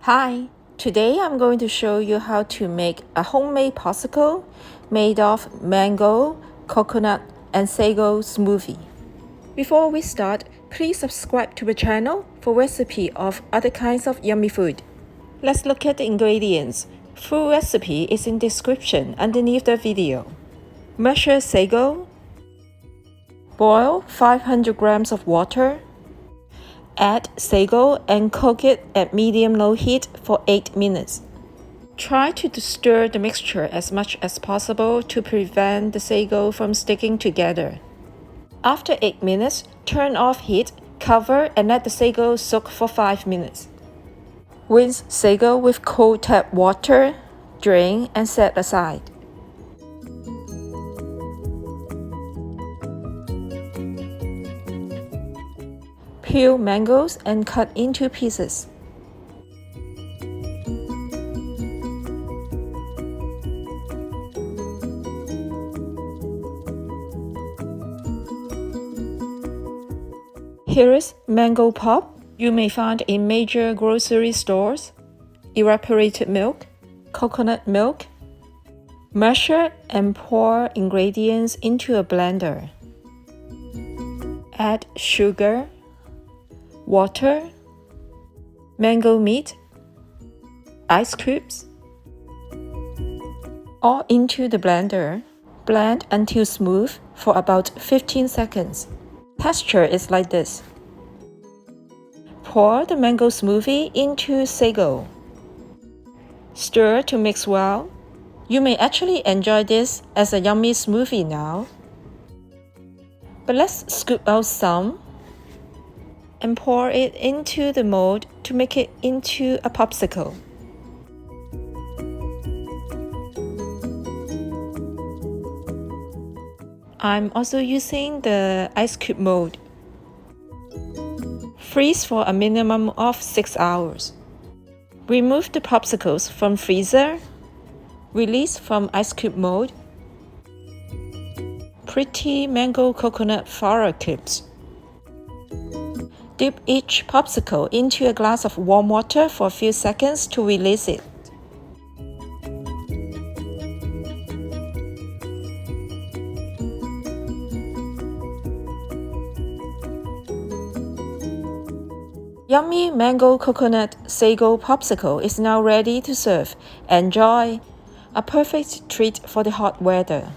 Hi, today I'm going to show you how to make a homemade popsicle made of mango, coconut, and sago smoothie. Before we start, please subscribe to the channel for recipe of other kinds of yummy food. Let's look at the ingredients. Full recipe is in description underneath the video. Measure sago. Boil 500 grams of water. Add sago and cook it at medium-low heat for 8 minutes. Try to stir the mixture as much as possible to prevent the sago from sticking together. After 8 minutes, turn off heat, cover and let the sago soak for 5 minutes. Rinse sago with cold tap water, drain and set aside. Peel mangoes and cut into pieces. Here is mango pulp you may find in major grocery stores, evaporated milk, coconut milk. Measure and pour ingredients into a blender. Add sugar, water, mango meat, ice cubes, all into the blender. Blend until smooth for about 15 seconds. Texture is like this. Pour the mango smoothie into sago. Stir to mix well. You may actually enjoy this as a yummy smoothie now. But let's scoop out some and pour it into the mold to make it into a popsicle. I'm also using the ice cube mold. Freeze for a minimum of 6 hours. Remove the popsicles from freezer. Release from ice cube mold. Pretty mango coconut flower cubes. Dip each popsicle into a glass of warm water for a few seconds to release it. Yummy mango coconut sago popsicle is now ready to serve. Enjoy! A perfect treat for the hot weather.